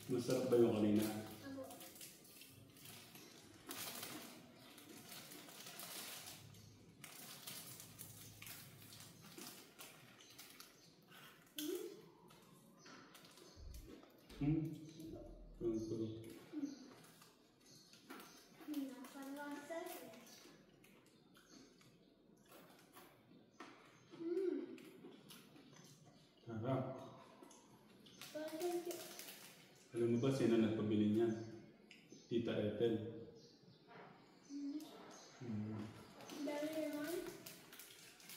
Masarap ba yung kanina? Ako. Sarap. Alam mo ba sino nagpabili niyan? Tita Ethel. Dami naman.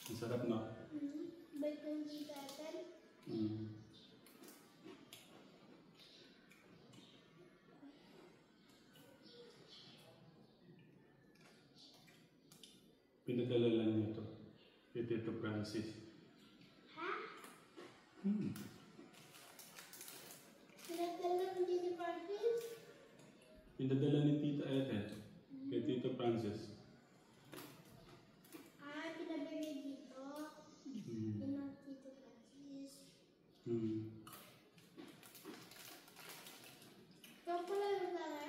Ang sarap, no? Bait yung Tita Ethel. Pinadala lang niya ito. Kay Tito Francis. Ha? Pinagdala ng Tita Francis? Pinadala ni Tita Ethel. Kay Tito Francis. Ah, pinabili dito. Yun ang Tita Francis. Ikaw pala yung dala?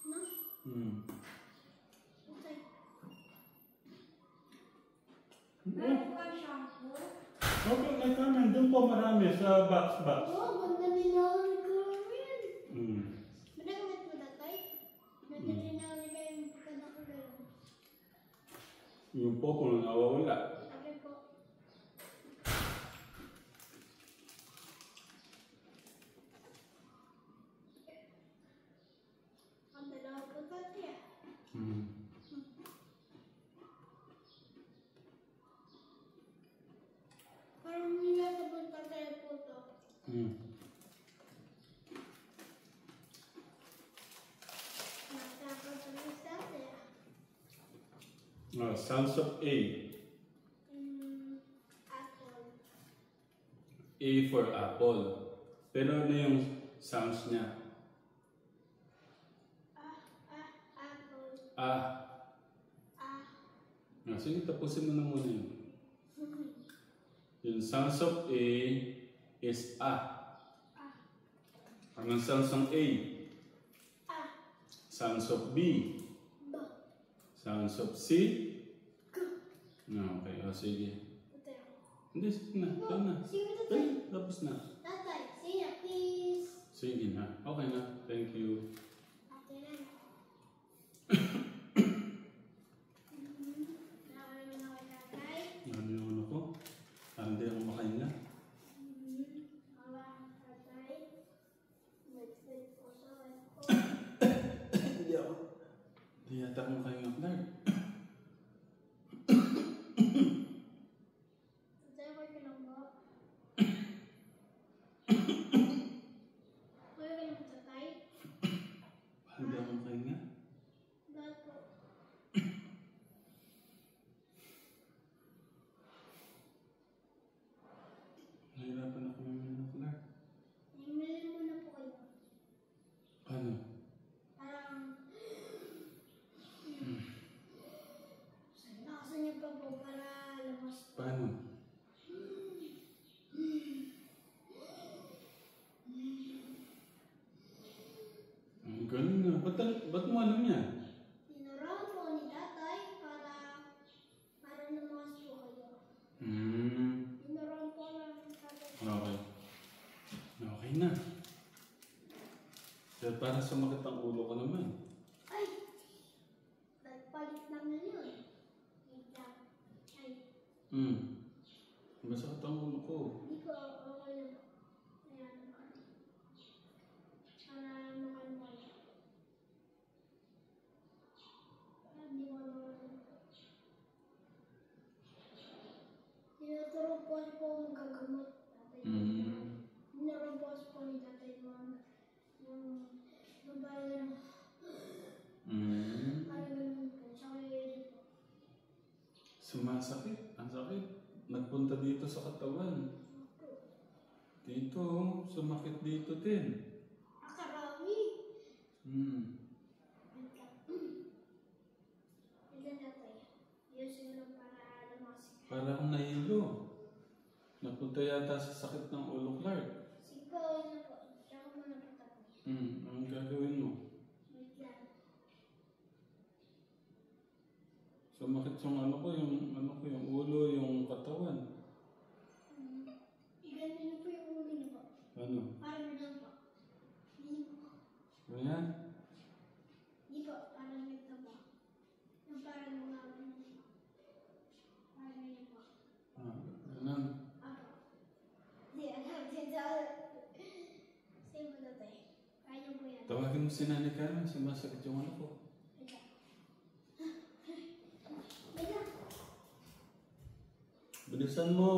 No? Okay. Meron ka shampoo? Okay, may kanan. Doon po marami sa box. Oo, ganda nila ang gawin. Managamit mo datay? Nadali na ulit kayong pagkanakulang. Yung po kung nawawala. Sabi po. Ang dalawa po tatay. Parang nila sa po tatay po to. Nakakapagod tatay. Sounds of A. Apple. A for apple. Pero ano yung sounds niya? Apple. Sige, tapusin mo na muna yun. Yung sounds of A is A. Anong sounds ng A? Sounds of B. Sounds of C? Okay, sige. Hindi, sige na. Ito na. Sige, Tapos na. tatay, sige, please. Sige na. Okay na. Thank you. Okay na. Nakakaroon na kay tatay. Ano yung ano ko? Hindi ako makahinga. Tatay. Wait po sa Hindi ako. Hindi yata ako makahinga, Clark. Tatay, okay ka lang ba? Okay ka lang ba, tatay? Hindi ako makahinga. Bakit po? Nahirapan ako mamaya, Clark. Himilin mo na po kayo. Ano? Parang... Nakasan niyo pa po para labas po. Paano? Ang galing na. Ba't mo alam yan? Tinuruan po ni tatay para lumakas po kayo. Tinuruan po ng tatay. Okay. Okay na. Dahil para sumakit ang ulo ko naman. Ay! Nagpalit lang na yun. Wait lang. Ay, Masakit ang ulo ko. hindi ko okay lang. Ayan. Para naman mo. Hindi ko naman. Tinuturo po magagamot. Tatay. Tinuturo po ni tatay yung babae na parang ganun po. Tsaka yun po. Sumasakit. Ang sakit. Nagpunta dito sa katawan. Dito, sumakit dito din. Akarami. Wait lang. Wait lang tatay. Ayusin lang para lumakas. Para akong nahilo. Napunta yata sa sakit ng ulo, Clark. Sige po, ayun na po. Tsaka muna po tatay. Anong gagawin mo? Wait lang. Sumakit yung yung ulo, yung katawan. Ganito na po yung ulo niyo po. Ano? Parang lang po. Hindi po. Ganyan? Hindi po. Parang ito po. Yung parang mga parang ganyan po. Ganun. Ako. Hindi, alam. Same po dati. Kaya niyo po yan. Tawagin mo si Nanay Carmen, sumasakit yung ano ko. Wait lang. Wait lang. Bilisan mo!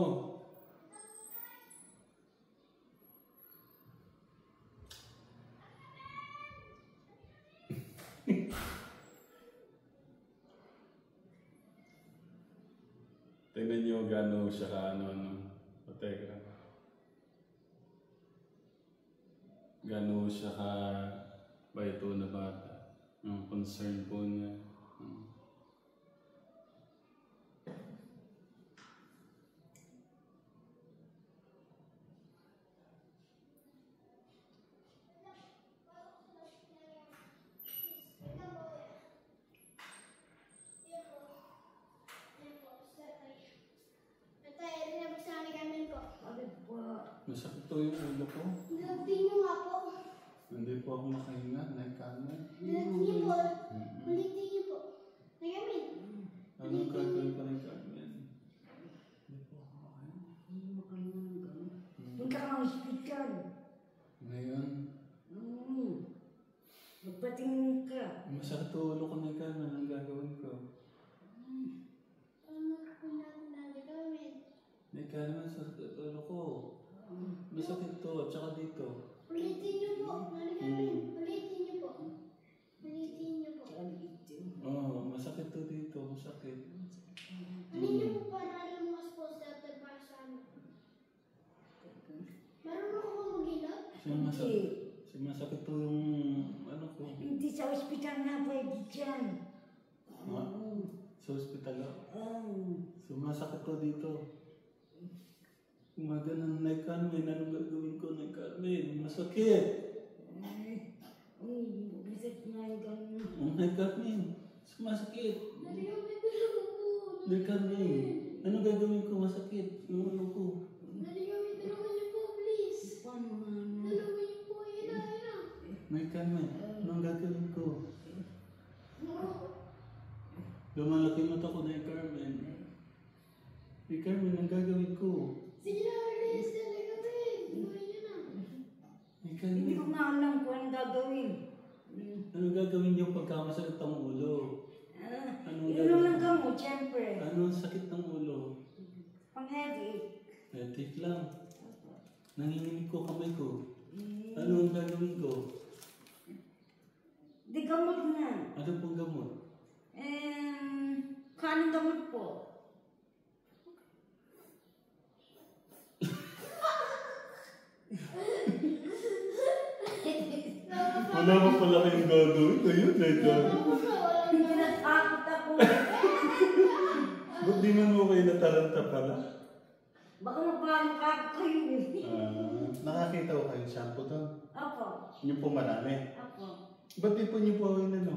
Tingnan niyo gano'n siya ka Teka. Gano'n siya ka baito na bata. Ang concern po niya. Masakit to yung ulo ko. Nilagtin niyo nga po. Hindi po ako makahinga, Nanay Carmen. Nilagtin niyo po. Ulitin niyo po. Nagamin. Anong gagawin pa rin Carmen? Hindi po ako makahinga. Punta ka ng hospital. Ngayon, Magpatingin ka. masakit to ulo ko, Nanay Carmen. Anong gagawin ko? Ano po natin nagamin? Nanay Carmen, sakit ulo ko. Masakit to, at saka dito. Ulitin niyo po. Nagamin. Ulitin niyo po. Ulitin niyo po. Masakit to dito, masakit. Ano niyo po para lumas po sa para sa ano? Marunong ko mag-ilot? Masakit to yung ano ko. Hindi sa hospital na pwede dyan. Sa ospital ako. Sumasakit to dito. Umaga na Nanay Carmen, anong gagawin ko, Nanay Carmen? Masakit! Bisit nga yung ganun. Nanay Carmen, sumasakit! Nagamin tulungan po. Nanay Carmen, anong gagawin ko? Masakit yung ano ko. Nagamin tulungan niyo po, please. Paano nga Tulungan niyo po. Ina. Nanay Carmen, anong gagawin ko? Lumalaki mata ko, Nanay Carmen. Nanay Carmen, anong gagawin ko? Sige na, please. Nagamin. Tulungan niyo na. Nanay Hindi Carmen, ko nga alam kung anong gagawin. anong gagawin niyo pagka masakit ang ulo? Anong Inom lang ka mo, siyempre. Anong sakit ng ulo? Pang-headache. Headache lang. Nanginginig ko kamay ko. Ano ang gagawin ko? Di gamot na. Ano pong gamot? Kanang gamot po. Wala pa pala kayong gagawin. Ayun, Nanay Carmen. Hindi natakot ako. Ba't di man mo kayo nataranta pala? Baka mapano ka kayo. Nakakita ko kayong shampoo doon. Apo. Yung po marami. Apo. Ba't di po niyo po ako inano?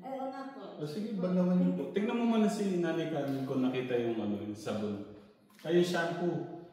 Ayun nga po. O sige, balawan niyo po. Tingnan mo muna si Nanay Carmen kung nakita yung yung sabon. Ay, yung shampoo.